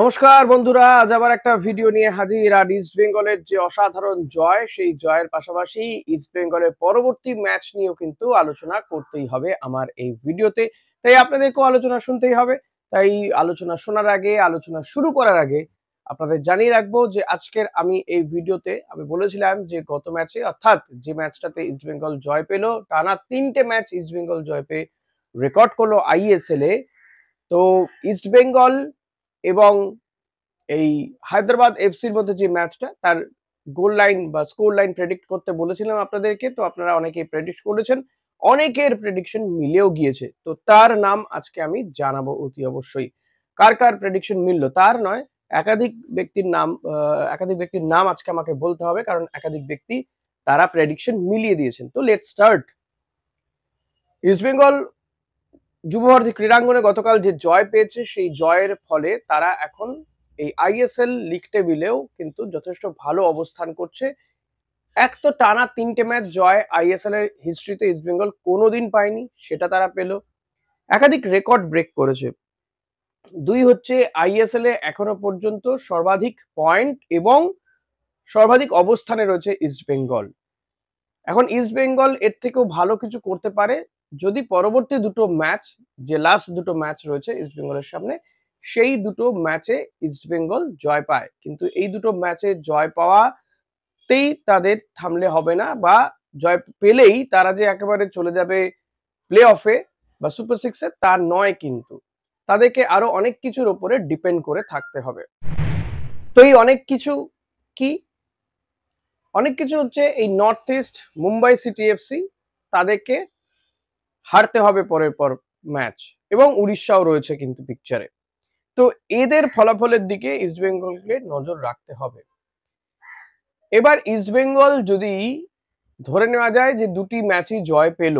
নমস্কার বন্ধুরা, আজ আবার একটা ভিডিও নিয়ে হাজির। আর ইস্ট বেঙ্গলের যে অসাধারণ জয়, সেই জয়ের পাশাপাশি ইস্ট বেঙ্গলের পরবর্তী ম্যাচ নিয়েও কিন্তু আলোচনা করতেই হবে আমার এই ভিডিওতে। তাই আপনাদেরকেও আলোচনা শুনতেই হবে। তাই আলোচনা শোনার আগে, আলোচনা শুরু করার আগে আপনাদের জানিয়ে রাখবো যে আজকের আমি এই ভিডিওতে আমি বলেছিলাম যে গত ম্যাচে, অর্থাৎ যে ম্যাচটাতে ইস্ট বেঙ্গল জয় পেল, টানা ৩টে ম্যাচ ইস্ট বেঙ্গল জয় পেয়ে রেকর্ড করলো আইএসএল এ। তো ইস্ট বেঙ্গল এবং এই হায়দ্রাবাদ এফসির মধ্যে যে ম্যাচটা, তার গোল লাইন বা স্কোর লাইন প্রেডিক্ট করতে বলেছিলাম আপনাদেরকে। তো আপনারা অনেকেই প্রেডিক্ট করেছেন, অনেকের প্রেডিকশন মিলেও গিয়েছে। তো তার নাম আজকে আমি জানাবো অতি অবশ্যই। কার কার প্রেডিকশন মিললো তার নয়, একাধিক ব্যক্তির নাম আজকে আমাকে বলতে হবে, কারণ একাধিক ব্যক্তি তারা প্রেডিকশন মিলিয়ে দিয়েছেন। তো লেটস স্টার্ট। ইস্টবেঙ্গল যুবভারতী ক্রীড়াঙ্গনে গতকাল যে জয় পেয়েছে, সেই জয়ের ফলে তারা এখন এই আইএসএল লিগ টেবিলেও কিন্তু যথেষ্ট ভালো অবস্থান করছে। এক তো টানা ৩টে ম্যাচ জয় আইএসএল এর হিস্ট্রিতে ইস্টবেঙ্গল কোনোদিন পায়নি, সেটা তারা পেল। একাধিক রেকর্ড ব্রেক করেছে। দুই হচ্ছে, আইএসএল এ এখনো পর্যন্ত সর্বাধিক পয়েন্ট এবং সর্বাধিক অবস্থানে রয়েছে ইস্টবেঙ্গল। এখন ইস্টবেঙ্গল এর থেকেও ভালো কিছু করতে পারে যদি পরবর্তী দুটো ম্যাচ, যে লাস্ট দুটো ম্যাচ রয়েছে ইস্টবেঙ্গলের সামনে, সেই দুটো ম্যাচে ইস্টবেঙ্গল জয় পায়। কিন্তু এই দুটো ম্যাচে জয় পাওয়াতেই তাদের থামলে হবে না, বা জয় পেলেই তারা যে একেবারে চলে যাবে প্লে অফে বা সুপার সিক্সে, তা নয়। কিন্তু তাদেরকে আরো অনেক কিছুর উপরে ডিপেন্ড করে থাকতে হবে। তো এই অনেক কিছু কি? অনেক কিছু হচ্ছে, এই north east Mumbai city FC, তাদেরকে হারতে হবে পরের পর ম্যাচ, এবং উড়িষ্যাও রয়েছে কিন্তু পিকচারে। তো এদের ফলাফলের দিকে ইস্টবেঙ্গলকে নজর রাখতে হবে। এবার ইস্টবেঙ্গল যদি ধরে নেওয়া যায় যে দুটি ম্যাচই জয় পেল,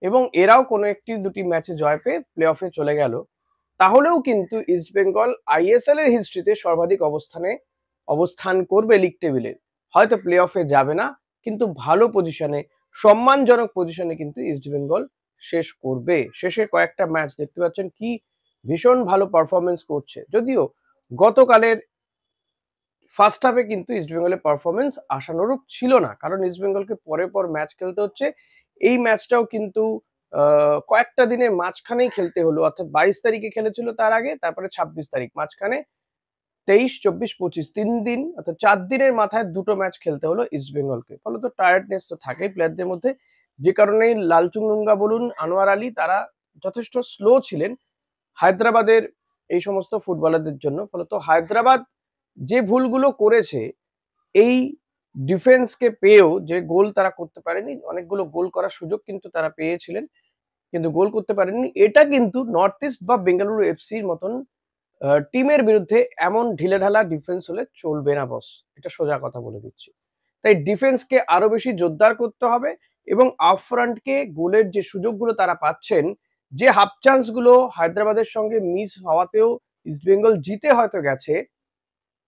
এবং এরাও কোনো একটি দুটি ম্যাচে জয় পেয়ে প্লে অফে চলে গেল, তাহলেও কিন্তু ইস্টবেঙ্গল আইএসএল এর হিস্ট্রিতে সর্বাধিক অবস্থান করবে লিগ টেবিলে। হয়তো প্লে অফে যাবে না, কিন্তু ভালো পজিশনে, সম্মানজনক পজিশনে কিন্তু ইস্টবেঙ্গল শেষ করবে। শেষের কয়েকটা ম্যাচ দেখতে পাচ্ছেন কি ভীষণ ভালো পারফরমেন্স করছে। যদিও গতকালের ফার্স্ট হাফে কিন্তু ইস্টবেঙ্গলের পারফরমেন্স আশানুরূপ ছিল না, কারণ ইস্টবেঙ্গলকে পরের পর ম্যাচ খেলতে হচ্ছে। এই ম্যাচটাও কিন্তু কয়েকটা দিনের মাঝখানেই খেলতে হলো, অর্থাৎ 22 তারিখে খেলেছিল, তার আগে তারপরে 26 তারিখ, মাঝখানে 23, 24, 25, 3 দিন, অর্থাৎ 4 দিনের মাথায় দুটো ম্যাচ খেলতে হলো ইস্টবেঙ্গলকে। ফলত টায়ার্ডনেস তো থাকেই প্লেয়ারদের মধ্যে, যে কারণেই লালচুংনুঙ্গা বলুন, আনোয়ার আলী, তারা যথেষ্ট স্লো ছিলেন হায়দ্রাবাদের এই সমস্ত ফুটবলারদের জন্য। ফলত হায়দ্রাবাদ যে ভুলগুলো করেছে, এই ডিফেন্সকে পেয়েও যে গোল তারা করতে পারেনি, অনেকগুলো গোল করার সুযোগ কিন্তু তারা পেয়েছিলেন, কিন্তু গোল করতে পারেননি। এটা কিন্তু নর্থ ইস্ট বা বেঙ্গালুরু এফসির মতন টিমের বিরুদ্ধে এমন ঢিলেঢালা ডিফেন্স হলে চলবে না বস, এটা সোজা কথা বলে দিচ্ছি। তাই ডিফেন্সকে আরো বেশি জোরদার করতে হবে, এবং আপফ্রন্টকে গোলের যে সুযোগগুলো তারা পাচ্ছেন, যে হাফ চান্স গুলো হায়দ্রাবাদের সঙ্গে মিস হওয়াতেও ইস্টবেঙ্গল জিতে হয়তো গেছে,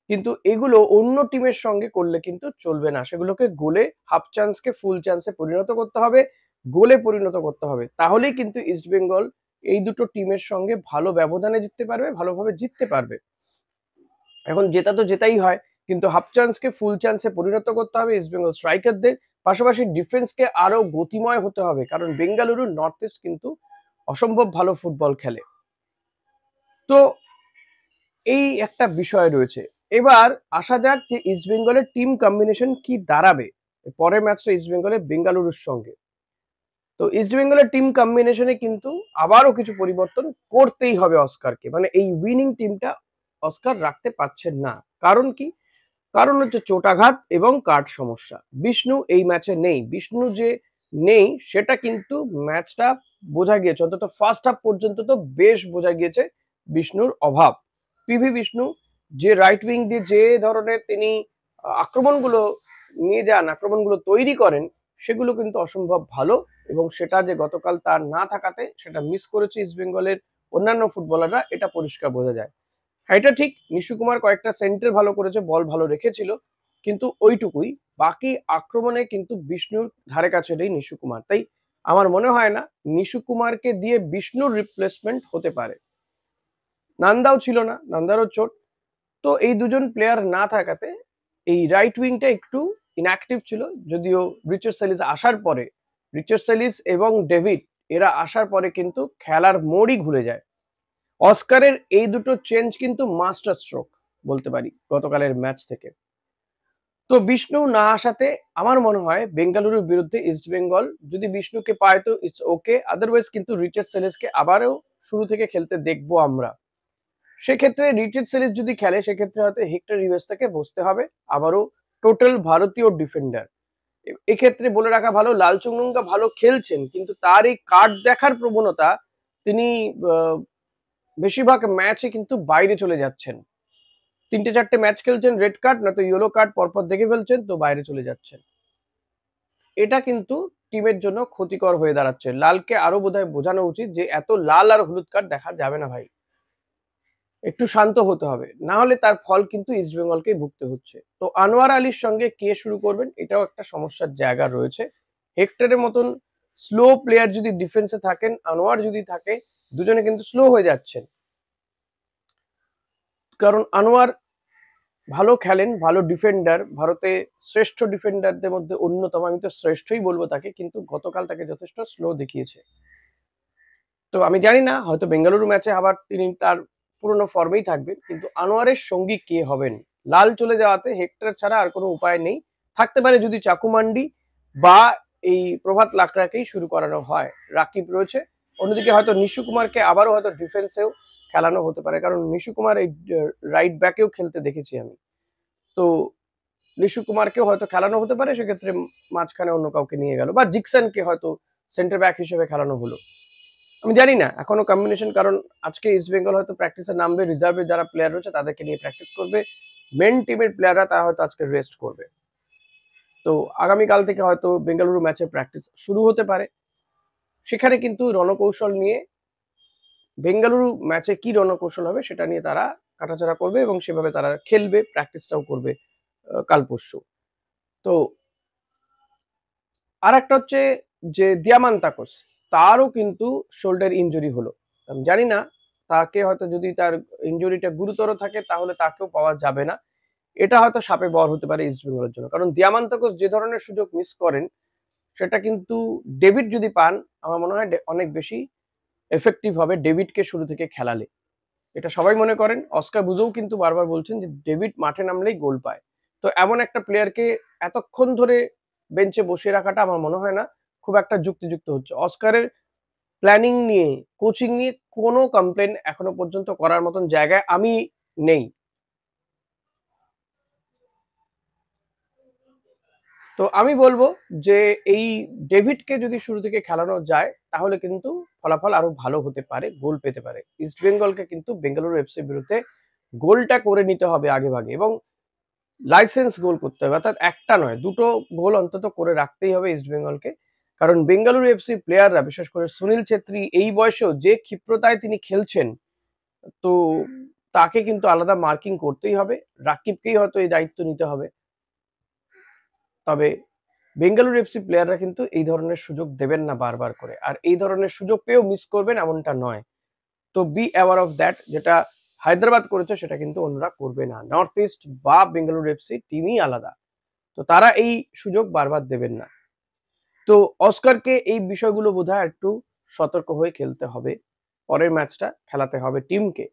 কিন্তু এগুলো অন্য টিমের সঙ্গে করলে কিন্তু চলবে না। সেগুলোকে গোলে, হাফ চান্সকে ফুল চান্সে পরিণত করতে হবে, গোলে পরিণত করতে হবে। তাহলেই কিন্তু ইস্টবেঙ্গল এই দুটো টিমের সঙ্গে ভালো ব্যবধানে জিততে পারবে, ভালোভাবে জিততে পারবে। এখন জেতা তো জেতাই হয়, কিন্তু হাফ চান্সকে ফুল চান্সে পরিণত করতে হবে ইস্টবেঙ্গল স্ট্রাইকারদের। পাশাপাশি ডিফেন্সকে আরো গতিময় হতে হবে, কারণ বেঙ্গালুরু, নর্থ ইস্ট কিন্তু অসম্ভব ভালো ফুটবল খেলে। তো এই একটা বিষয় রয়েছে। এবার আসা যাক যে ইস্টবেঙ্গলের টিম কম্বিনেশন কি দাঁড়াবে পরের ম্যাচটা ইস্টবেঙ্গলের বেঙ্গালুরুর সঙ্গে। তো ইস্টবেঙ্গলের টিম কম্বিনেশনে কিন্তু আবারও কিছু পরিবর্তন করতেই হবে অস্কারকে, মানে এই উইনিং টিমটা অস্কার রাখতে পারছেন না। কারণ কি? কারণ হচ্ছে চোটাঘাত এবং কার্ড সমস্যা। বিষ্ণু এই ম্যাচে নেই। বিষ্ণু যে নেই সেটা কিন্তু ম্যাচটা বোঝা গিয়েছে, অন্তত ফার্স্ট হাফ পর্যন্ত তো বেশ বোঝা গিয়েছে বিষ্ণুর অভাব। পিভি বিষ্ণু যে রাইট উইং দিয়ে যে ধরনের তিনি আক্রমণগুলো নিয়ে যান, আক্রমণগুলো তৈরি করেন, সেগুলো কিন্তু অসম্ভব ভালো, এবং সেটা যে গতকাল তার না থাকাতে সেটা মিস করেছে ইস্টবেঙ্গলের অন্যান্য ফুটবলাররা, এটা পরিষ্কার বোঝা যায়। হ্যাঁ, এটা ঠিক, নিশু কুমার কয়েকটা সেন্টার ভালো করেছে, বল ভালো রেখেছিল, কিন্তু ওইটুকুই। বাকি আক্রমণে কিন্তু বিষ্ণুর ধারে কাছে নেই নিশু কুমার। তাই আমার মনে হয় না নিশু কুমারকে দিয়ে বিষ্ণুর রিপ্লেসমেন্ট হতে পারে। নান্দাও ছিল না, নান্দারও চোট। তো এই দুজন প্লেয়ার না থাকাতে এই রাইট উইংটা একটু ইনঅ্যাক্টিভ ছিল, যদিও রিচার্ড সেলিস আসার পরে, রিচার্ড সেলিস এবং ডেভিড এরা আসার পরে কিন্তু খেলার মোড়ই ঘুরে যায়। অস্কারের এই দুটো চেঞ্জ কিন্তু মাস্টার স্ট্রোক বলতে পারি গতকালের ম্যাচ থেকে। তো বিষ্ণু না আসাতে আমার মনে হয় বেঙ্গালুরুর বিরুদ্ধে ইস্ট বেঙ্গল যদি বিষ্ণুকে পায় তো ইটস ওকে, আদারওয়াইজ কিন্তু রিচার্ড সেলিসকে আবারও শুরু থেকে খেলতে দেখবো আমরা। সেক্ষেত্রে রিচার্ড সেলিস যদি খেলে সেক্ষেত্রে হয়তো হেক্টর রিভেসটাকে বসতে হবে আবারও টোটাল ভারতীয় ডিফেন্ডার। এক্ষেত্রে বলে রাখা ভালো, লাল চুংনুঙ্গা ভালো খেলছেন, কিন্তু তার এই কার্ড দেখার প্রবণতা, তিনি বেশিরভাগ ম্যাচে কিন্তু বাইরে চলে যাচ্ছেন। 3-4টে ম্যাচ খেলছেন, রেড কার্ড নয়তো ইয়েলো কার্ড পরপর দেখে ফেলছেন, তো বাইরে চলে যাচ্ছেন। এটা কিন্তু টিমের জন্য ক্ষতিকর হয়ে দাঁড়াচ্ছে। লালকে আরো বোধহয় বোঝানো উচিত যে এত লাল আর হলুদ কার্ড দেখা যাবে না ভাই, একটু শান্ত হতে হবে, না হলে তার ফল কিন্তু ইস্ট বেঙ্গলকেই ভুগতে হচ্ছে। তো আনোয়ার আলীর সঙ্গে কে শুরু করবেন এটাও একটা সমস্যার জায়গা রয়েছে। হেক্টরের মতন স্লো প্লেয়ার যদি ডিফেন্সে থাকেন, আনোয়ার যদি থাকে, দুজনে কিন্তু স্লো হয়ে যাচ্ছেন। কারণ আনোয়ার ভালো খেলেন, ভালো ডিফেন্ডার, ভারতে শ্রেষ্ঠ ডিফেন্ডারদের মধ্যে অন্যতম, আমি তো শ্রেষ্ঠই বলবো তাকে, কিন্তু গতকাল তাকে যথেষ্ট স্লো দেখিয়েছে। তো আমি জানি না, হয়তো বেঙ্গালুরু ম্যাচে আবার তিনি তার পুরনো ফর্মেই থাকবেন, কিন্তু আনোয়ারের সঙ্গী কে হবেন? লাল চলে যাওয়াতে হেক্টর ছাড়া আর কোনো উপায় নেই। থাকতে পারে যদি চাকুমান্ডি বা এই প্রভাত লাকড়াকেই শুরু করানো হয়, রাকিব রয়েছে। অন্যদিকে হয়তো নিশু কুমারকে আবারও হয়তো ডিফেন্সেও খেলানো হতে পারে, কারণ নিশু কুমার এই রাইট ব্যাকেও খেলতে দেখেছি আমি। তো নিশু কুমারকেও হয়তো খেলানো হতে পারে, সেক্ষেত্রে মাঝখানে অন্য কাউকে নিয়ে গেল, বা জিকসনকে হয়তো সেন্টার ব্যাক হিসেবে খেলানো হলো। আমি জানি না এখনো কম্বিনেশন, কারণ আজকে ইস্ট বেঙ্গল হয়তো প্র্যাকটিসে নামবে, রিজার্ভে যারা প্লেয়ার রয়েছে তাদেরকে নিয়ে প্র্যাকটিস করবে, মেন টিমের প্লেয়াররা তারা হয়তো আজকে রেস্ট করবে। তো আগামীকাল থেকে হয়তো বেঙ্গালুরু ম্যাচে প্র্যাকটিস শুরু হতে পারে। সেখানে কিন্তু রণকৌশল নিয়ে, বেঙ্গালুরু ম্যাচে কি রণকৌশল হবে সেটা নিয়ে তারা কাটাছাড়া করবে এবং সেভাবে তারা খেলবে, প্র্যাকটিসটাও করবে কাল পরশু। তো আর একটা হচ্ছে যে দিয়ামান্তাকোস, তারও কিন্তু শোল্ডার ইনজুরি হলো। আমি জানি না, তাকে হয়তো যদি তার ইনজুরিটা গুরুতর থাকে তাহলে তাকেও পাওয়া যাবে না। এটা হয়তো শাপে বর হতে পারে ইস্ট বেঙ্গলের জন্য, কারণ দিয়ামান্তাকোস যে ধরনের সুযোগ মিস করেন সেটা কিন্তু ডেভিড যদি পান, আমার মনে হয় অনেক বেশি এফেক্টিভ হবে ডেভিডকে শুরু থেকে খেলালে। এটা সবাই মনে করেন, অস্কার বুজোও কিন্তু বারবার বলছেন যে ডেভিড মাঠে নামলেই গোল পায়। তো এমন একটা প্লেয়ারকে এতক্ষণ ধরে বেঞ্চে বসিয়ে রাখাটা আমার মনে হয় না খুব একটা যুক্তিযুক্ত হচ্ছে। অস্কারের প্ল্যানিং নিয়ে, কোচিং নিয়ে কোনো কমপ্লেন এখনো পর্যন্ত করার মতন জায়গায় আমি নেই। তো আমি বলবো যে এই ডেভিডকে যদি শুরু থেকে খেলানো যায় তাহলে কিন্তু ফলাফল আরো ভালো হতে পারে, গোল পেতে পারে। ইস্ট বেঙ্গলকে কিন্তু বেঙ্গালুরু এফসির বিরুদ্ধে গোলটা করে নিতে হবে আগে ভাগে, এবং লাইসেন্স গোল করতে হবে, অর্থাৎ একটা নয় দুটো গোল অন্তত করে রাখতেই হবে ইস্ট বেঙ্গলকে। কারণ বেঙ্গালুরু এফসি প্লেয়াররা, বিশেষ করে সুনীল ছেত্রী এই বয়সেও যে ক্ষিপ্রতায় তিনি খেলছেন, তো তাকে কিন্তু আলাদা মার্কিং করতেই হবে, রাকিবকেই হয়তো এই দায়িত্ব নিতে হবে। তবে বেঙ্গালুরু এফসি প্লেয়াররা কিন্তু এই ধরনের সুযোগ দেবেন না বারবার করে, আর এই ধরনের সুযোগ পেয়েও মিস করবেন এমনটা নয়। তো বি অ্যাওয়ার অফ দ্যাট, যেটা হায়দ্রাবাদ করেছে সেটা কিন্তু অন্যরা করবে না। নর্থ ইস্ট বা বেঙ্গালুরু এফসি টিমই আলাদা, তো তারা এই সুযোগ বারবার দেবেন না। তো অস্কারকে এই বিষয়গুলো বোধহয় একটু সতর্ক হয়ে খেলতে হবে, পরের ম্যাচটা খেলাতে হবে টিমকে।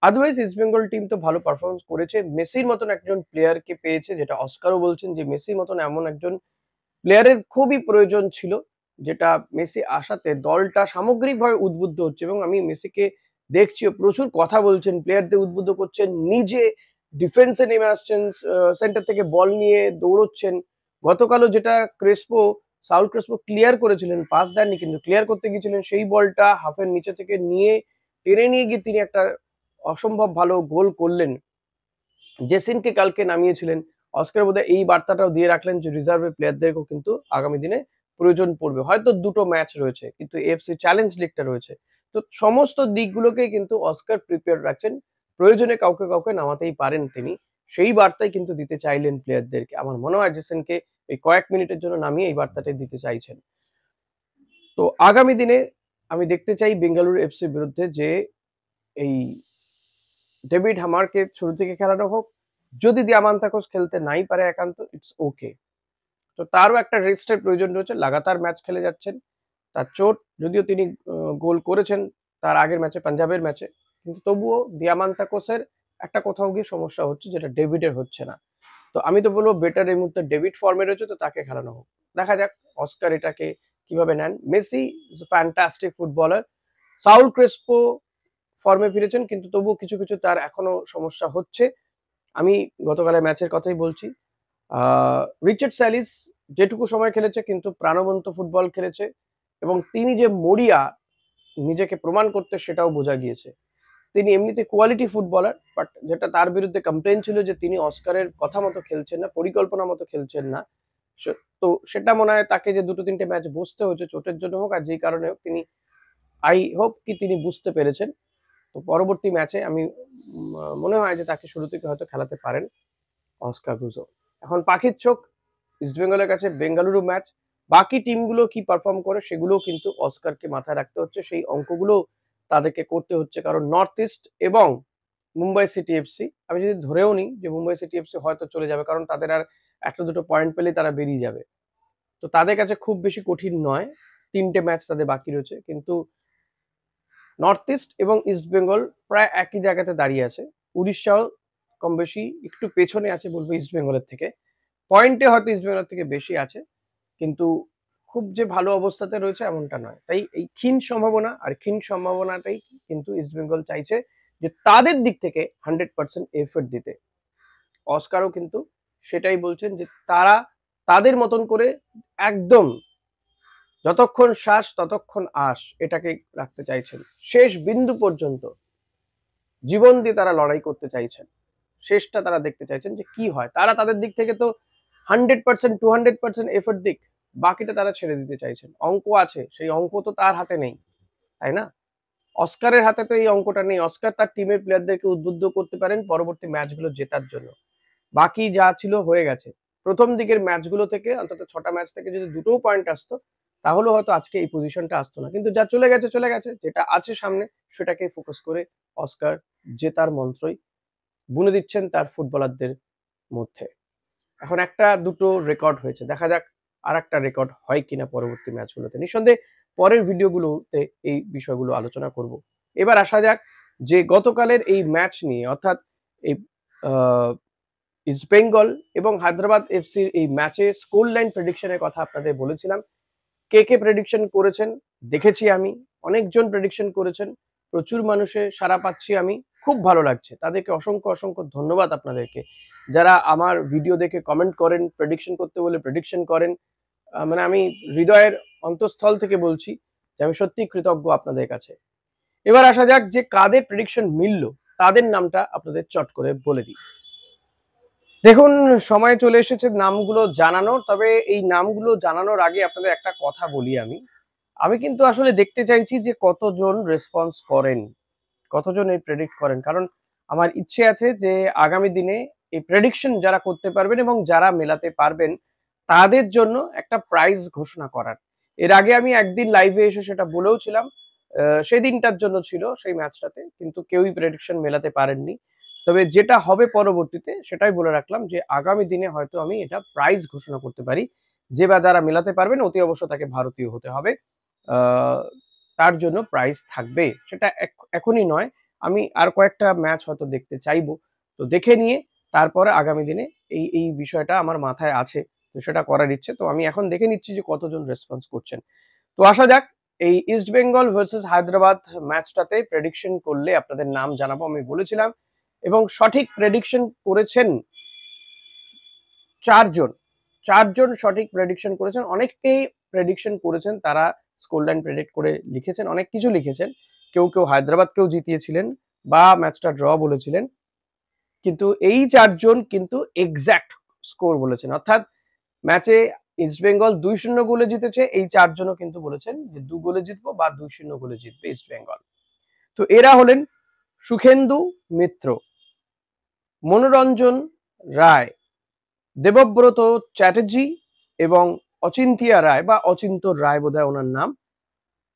আদারওয়াইজ ইস্ট বেঙ্গল টিম তো ভালো পারফরমেন্স করেছে, মেসির মতন একজন প্লেয়ারকে পেয়েছে, যেটা অস্কারও বলছেন যে মেসির মতন এমন একজন প্লেয়ারের খুবই প্রয়োজন ছিল, যেটা মেসি আসাতে দলটা সামগ্রিকভাবে উদ্বুদ্ধ হচ্ছে। এবং আমি মেসিকে দেখছিও, প্রচুর কথা বলছেন, প্লেয়ারদের উদ্বুদ্ধ করছেন, নিজে ডিফেন্সে নেমে আসছেন, সেন্টার থেকে বল নিয়ে দৌড়চ্ছেন। গতকালও যেটা সাউল ক্রেসপো ক্লিয়ার করেছিলেন, পাস দেননি কিন্তু ক্লিয়ার করতে গিয়েছিলেন, সেই বলটা হাফের নিচে থেকে নিয়ে টেনে নিয়ে গিয়ে তিনি একটা অসম্ভব ভালো গোল করলেন। জেসিনকে কালকে নামিয়েছিলেন। অস্কার বোধহয় এই বার্তাটাও দিয়ে রাখলেন যে রিজার্ভের প্লেয়ারদেরকেও কিন্তু আগামী দিনে প্রয়োজন পড়বে। হয়তো দুটো ম্যাচ রয়েছে কিন্তু এএফসি চ্যালেঞ্জ লিগটা রয়েছে। তো সমস্ত দিকগুলোকেই কিন্তু অস্কার প্রিপেয়ার রাখছেন। প্রয়োজনে কাউকে কাউকে নামাতেই পারেন তিনি। সেই বার্তাই কিন্তু দিতে চাইলেন প্লেয়ারদেরকে। আমার মনে হয় জেসনকে এই কয়েক মিনিটের জন্য নামিয়ে এই বার্তাটাই দিতে চাইছেন। তো আগামী দিনে আমি দেখতে চাই বেঙ্গালুরু এফসির বিরুদ্ধে যে এই ডেভিড হামারকে শুরু থেকে খেলানো হোক, যদি দিয়ামান্তাকোস খেলতে নাই পারে একান্ত, ইটস ওকে। তো তারও একটা রেস্টের প্রয়োজন রয়েছে, লাগাতার ম্যাচ খেলে যাচ্ছেন, তার চোট, যদিও তিনি গোল করেছেন তার আগের ম্যাচে, পাঞ্জাবের ম্যাচে, কিন্তু তবুও দিয়ামান্তাকোসের একটা কোথাও গিয়ে সমস্যা হচ্ছে, যেটা ডেভিডের হচ্ছে না। তো আমি তো বলবো বেটার এই মুহূর্তে ডেভিড ফর্মে রয়েছে, তো তাকে খেলানো হোক। দেখা যাক অস্কার এটাকে কিভাবে নেন। Messi is fantastic footballer, Saul Crespo ফর্মে ফিরেছেন, কিন্তু তবুও কিছু কিছু তার এখনো সমস্যা হচ্ছে। আমি গতকালের ম্যাচের কথাই বলছি। রিচার্ড স্যালিস যেটুকু সময় খেলেছে কিন্তু প্রাণবন্ত ফুটবল খেলেছে, এবং তিনি যে মরিয়া নিজেকে প্রমাণ করতে, সেটাও বোঝা গিয়েছে। তিনি এমনিতে কোয়ালিটি ফুটবলার, বাট যেটা তার বিরুদ্ধে কমপ্লেন ছিল যে তিনি অস্কারের কথা মতো খেলছেন না, পরিকল্পনা মতো খেলছেন না। তো সেটা মনে হয় তাকে যে দুটো তিনটে ম্যাচ বসতে হচ্ছে, চোটের জন্য হোক আর যেই কারণে হোক, তিনি আই হোপ কি তিনি বুঝতে পেরেছেন। তো পরবর্তী ম্যাচে আমি মনে হয় যে তাকে শুরু থেকে হয়তো খেলাতে পারেন অস্কার ব্রুজো। এখন পাখির চোখ ইস্টবেঙ্গলের কাছে বেঙ্গালুরু ম্যাচ, বাকি টিমগুলো কি পারফর্ম করে সেগুলোও কিন্তু অস্কারকে মাথায় রাখতে হচ্ছে, সেই অঙ্কগুলো তাদেরকে করতে হচ্ছে, কারণ নর্থ ইস্ট এবং মুম্বাই সিটি এফসি, আমি যদি ধরেও নিই যে মুম্বাই সিটি এফসি হয়তো চলে যাবে, কারণ তাদের আর একটা দুটো পয়েন্ট পেলেই তারা বেরিয়ে যাবে, তো তাদের কাছে খুব বেশি কঠিন নয়, তিনটে ম্যাচ তাদের বাকি রয়েছে, কিন্তু নর্থ ইস্ট এবং ইস্ট বেঙ্গল প্রায় একই জায়গাতে দাঁড়িয়ে আছে। উড়িষ্যাও কম বেশি একটু পেছনে আছে বলবো ইস্ট বেঙ্গলের থেকে, পয়েন্টে হয়তো ইস্ট বেঙ্গলের থেকে বেশি আছে, কিন্তু খুব যে ভালো অবস্থাতে রয়েছে এমনটা নয়। তাই এই ক্ষীণ সম্ভাবনাটাই কিন্তু ইস্ট বেঙ্গল চাইছে যে তাদের দিক থেকে 100% এফর্ট দিতে। অস্কারও কিন্তু সেটাই বলছেন যে তারা তাদের মতন করে একদম যতক্ষণ শ্বাস ততক্ষণ আশ এটাকে রাখতে চাইছেন, শেষ বিন্দু পর্যন্ত জীবন দিয়ে তারা লড়াই করতে চাইছেন, শেষটা তারা দেখতে চাইছেন যে কি হয়। তারা তাদের দিক থেকে তো 100% 200% এফর্ট দিক, বাকিটা তারা ছেড়ে দিতে চাইছেন। অঙ্ক আছে, সেই অঙ্ক তো তার হাতে নেই, তাই না? অস্কারের হাতে তো এই অঙ্কটা নেই। অস্কার তার টিমের প্লেয়ারদেরকে উদ্বুদ্ধ করতে পারেন পরবর্তী ম্যাচগুলো জেতার জন্য, বাকি যা ছিল হয়ে গেছে। প্রথম দিকের ম্যাচগুলো থেকে অন্তত 6টা ম্যাচ থেকে যদি দুটোও পয়েন্ট আসতো, তাহলে হয়তো আজকে এই পজিশনটা আসতো না, কিন্তু যা চলে গেছে চলে গেছে, যেটা আছে সামনে সেটাকে ফোকাস করে অস্কার জেতার মন্ত্রই বুনে দিচ্ছেন তার ফুটবলারদের মধ্যে। এখন একটা দুটো রেকর্ড হয়েছে, দেখা যাক আর একটা রেকর্ড হয় কিনা পরবর্তী ম্যাচগুলোতে। নিঃসন্দেহে পরের ভিডিওগুলোতে এই বিষয়গুলো আলোচনা করব। এবার আসা যাক যে গতকালের এই ম্যাচ নিয়ে, অর্থাৎ এই ইস্ট বেঙ্গল এবং হায়দ্রাবাদ এফসির এই ম্যাচে স্কোর লাইন প্রেডিকশনের কথা আপনাদের বলেছিলাম। কে কে প্রেডিকশন করেছেন দেখেছি আমি, অনেকজন প্রেডিকশন করেছেন, প্রচুর মানুষের সাড়া পাচ্ছি আমি, খুব ভালো লাগছে। তাদেরকে অসংখ্য অসংখ্য ধন্যবাদ আপনাদেরকে, যারা আমার ভিডিও দেখে কমেন্ট করেন, প্রেডিকশন করতে বলে প্রেডিকশন করেন। মানে আমি হৃদয়ের অন্তঃস্থল থেকে বলছি যে আমি সত্যিই কৃতজ্ঞ আপনাদের কাছে। এবার আসা যাক যে কাদের প্রেডিকশন মিলল, তাদের নামটা আপনাদের চট করে বলে দিই। দেখুন, সময় চলে এসেছে নামগুলো জানানোর, তবে এই নামগুলো জানানোর আগে আপনাদের একটা কথা বলি আমি। আমি কিন্তু আসলে দেখতে চাইছি যে কতজন রেসপন্স করেন, কতজন এই প্রেডিক্ট করেন, কারণ আমার ইচ্ছে আছে যে আগামী দিনে এই প্রেডিকশন যারা করতে পারবেন এবং যারা মেলাতে পারবেন তাদের জন্য একটা প্রাইজ ঘোষণা করার। এর আগে আমি একদিন লাইভে এসে সেটা বলেও ছিলাম, সেই দিনটার জন্য ছিল সেই ম্যাচটাতে, কিন্তু কেউই প্রেডিকশন মেলাতে পারেননি। তবে যেটা হবে পরবর্তীতে সেটাই বলে রাখলাম যে আগামী দিনে হয়তো আমি এটা প্রাইজ ঘোষণা করতে পারি, যে বা যারা মেলাতে পারবেন অতি অবশ্য তাকে ভারতীয় হতে হবে, তার জন্য প্রাইজ থাকবে। সেটা এখনই নয়, আমি আর কয়েকটা ম্যাচ হয়তো দেখতে চাইবো, তো দেখে নিয়ে তারপরে আগামী দিনে এই বিষয়টা আমার মাথায় আছে, তো সেটা করার ইচ্ছে। তো আমি এখন দেখে নিচ্ছি যে কতজন রেসপন্স করছেন। তো আসা যাক, এই ইস্ট বেঙ্গল ভার্সেস হায়দ্রাবাদ ম্যাচটাতে প্রেডিকশন করলে আপনাদের নাম জানাবো, আমি বলেছিলাম, এবং সঠিক প্রেডিকশন করেছেন 4 জন সঠিক প্রেডিকশন করেছেন। অনেকেই প্রেডিকশন করেছেন, তারা স্কোর লাইন প্রেডিক্ট করে লিখেছেন, অনেক কিছু লিখেছেন। কেউ কেউ হায়দ্রাবাদকেও জিতিয়েছিলেন বা ম্যাচটা ড্র বলেছিলেন, কিন্তু এই 4জন কিন্তু এক্স্যাক্ট স্কোর বলেছেন, অর্থাৎ ম্যাচে ইস্ট বেঙ্গল 2-0 গোলে জিতেছে, এই 4জনও কিন্তু বলেছেন যে 2 গোলে জিতবো বা 2-0 গোলে জিতবে ইস্ট বেঙ্গল। তো এরা হলেন সুখেন্দু মিত্র, মনোরঞ্জন রায়, দেবব্রত চ্যাটার্জি এবং অচিন্তিয়া রায় বা অচিন্ত রায় বোধহয় ওনার নাম।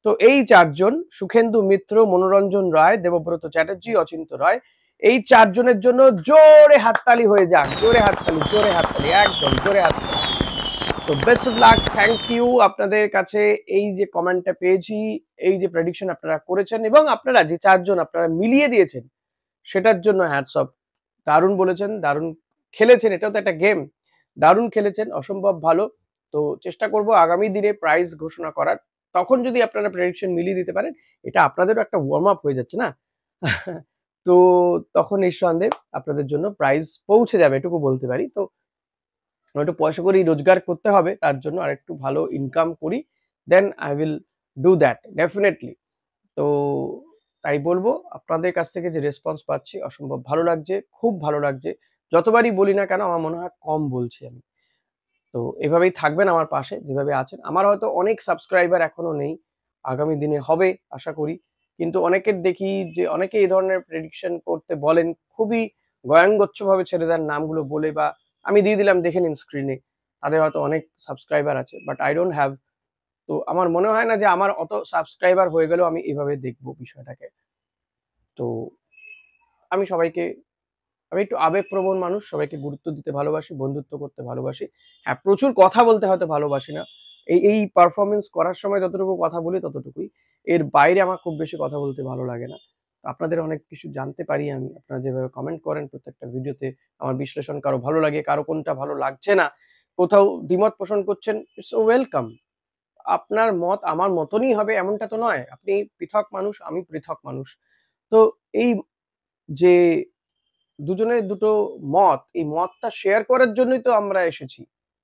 তো এই 4জন, সুখেন্দু মিত্র, মনোরঞ্জন রায়, দেবব্রত চ্যাটার্জি, অচিন্ত রায়, এই 4 জনের জন্য জোরে হাততালি হয়ে যাক, জোরে হাততালি, একদম জোরে হাততালি। তো best of luck, thank you আপনাদের কাছে। এই যে কমেন্টটা পেয়েছি, এই যে প্রেডিকশন আপনারা করেছেন এবং আপনারা যে 4 জন আপনারা মিলিয়ে দিয়েছেন সেটার জন্য হ্যাটস অফ। দারুণ বলেছেন, দারুণ খেলেছেন, এটাও তো একটা গেম। দারুণ খেলেছেন, অসম্ভব ভালো। তো চেষ্টা করব আগামী দিনে প্রাইজ ঘোষণা করার। তখন যদি আপনারা প্রেডিকশন মিলিয়ে দিতে পারেন, এটা আপনাদেরও একটা ওয়ার্ম আপ হয়ে যাচ্ছে না? তো তখন নিঃসন্দেহে আপনাদের জন্য প্রাইজ পৌঁছে যাবে, এটুকু বলতে পারি। তো একটু পয়সা করি রোজগার করতে হবে, তার জন্য আরেকটু ভালো ইনকাম করি, then I will do that definitely. তো তাই বলবো, আপনাদের কাছ থেকে যে রেসপন্স পাচ্ছি অসম্ভব ভালো লাগছে, খুব ভালো লাগছে। যতবারই বলি না কেন আমার মনে হয় কম বলছি আমি। তো এভাবেই থাকবেন আমার পাশে যেভাবে আছেন। আমার হয়তো অনেক সাবস্ক্রাইবার এখনো নেই, আগামী দিনে হবে আশা করি। কিন্তু অনেকের দেখি যে অনেকে এই ধরনের প্রেডিকশন করতে বলেন, খুবই গয়াঙ্গচ্ছভাবে ছেড়ে দেন নামগুলো বলে, বা আমি দিয়ে দিলাম দেখে নিন স্ক্রিনে। তাদের হয়তো অনেক সাবস্ক্রাইবার আছে, বাট আই ডোন্ট হ্যাভ। তো আমার মনে হয় না যে আমার অত সাবস্ক্রাইবার হয়ে গেলেও আমি এভাবে দেখবো বিষয়টাকে। তো আমি সবাইকে, আমি একটু আবেগপ্রবণ মানুষ, সবাইকে গুরুত্ব দিতে ভালোবাসি, বন্ধুত্ব করতে ভালোবাসি। হ্যাঁ, প্রচুর কথা বলতে হয়তো ভালোবাসি না। এই পারফরম্যান্স করার সময় যতটুকু কথা বলি ততটুকুই। এর বাইরে আমার খুব বেশি কথা বলতে ভালো লাগে না। তো আপনাদের অনেক কিছু জানতে পারি আমি। আপনারা যেভাবে কমেন্ট করেন প্রত্যেকটা ভিডিওতে, আমার বিশ্লেষণ কারো ভালো লাগে, কারো কোনটা ভালো লাগছে না, কোথাও দ্বিমত পোষণ করছেন, ইটস ওয়েলকাম। আপনার মত আমার মতনই হবে এমনটা তো নয়। আপনি পৃথক মানুষ, আমি পৃথক মানুষ। তো এই যে দুজনের দুটো মত, এই মতটা শেয়ার করার জন্যই তো আমরা এসেছি।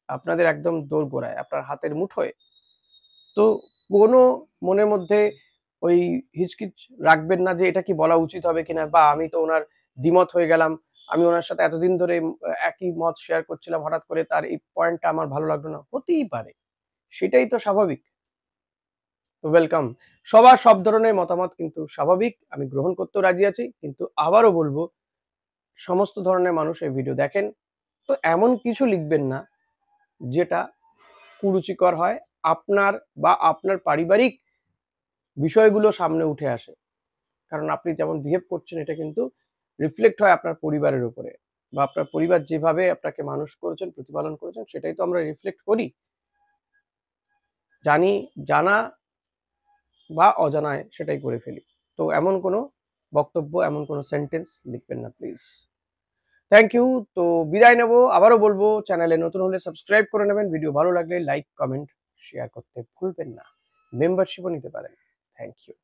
আপনাদের একদম দোরগোড়ায়, আপনার হাতের মুঠোয়। তো কোনো মনের মধ্যে ওই হিচকিচ রাখবেন না যে এটা কি বলা উচিত হবে কিনা, বা আমি তো ওনার দ্বিমত হয়ে গেলাম। আমি ওনার সাথে এতদিন ধরে একই মত শেয়ার করছিলাম, হঠাৎ করে তার এই পয়েন্টটা আমার ভালো লাগলো না। হতেই পারে। সেটাই তো স্বাভাবিক। ওয়েলকাম। সবার সব ধরনের মতামত কিন্তু স্বাভাবিক। আমি গ্রহণ করতেও রাজি আছি। কিন্তু আবারও বলব, সমস্ত ধরনের মানুষ এই ভিডিও দেখেন। তো এমন কিছু লিখবেন না যেটা কুরুচিকর হয়, আপনার বা আপনার পারিবারিক বিষয়গুলো সামনে উঠে আসে। কারণ আপনি যেমন বিহেভ করছেন এটা কিন্তু রিফ্লেক্ট হয় আপনার পরিবারের উপরে, বা আপনার পরিবার যেভাবে আপনাকে মানুষ করেছেন, প্রতিপালন করেছেন, সেটাই তো আমরা রিফ্লেক্ট করি। জানি, জানা বা অজানায় সেটাই করে ফেলি। তো এমন কোনো বক্তব্য, এমন কোনো সেন্টেন্স লিখবেন না প্লিজ। Thank you. তো বিদায় নেব। আবারও বলবো, চ্যানেলে নতুন হলে সাবস্ক্রাইব করে নেবেন। ভিডিও ভালো লাগলে লাইক, কমেন্ট, শেয়ার করতে ভুলবেন না। মেম্বারশিপও নিতে পারেন। Thank you.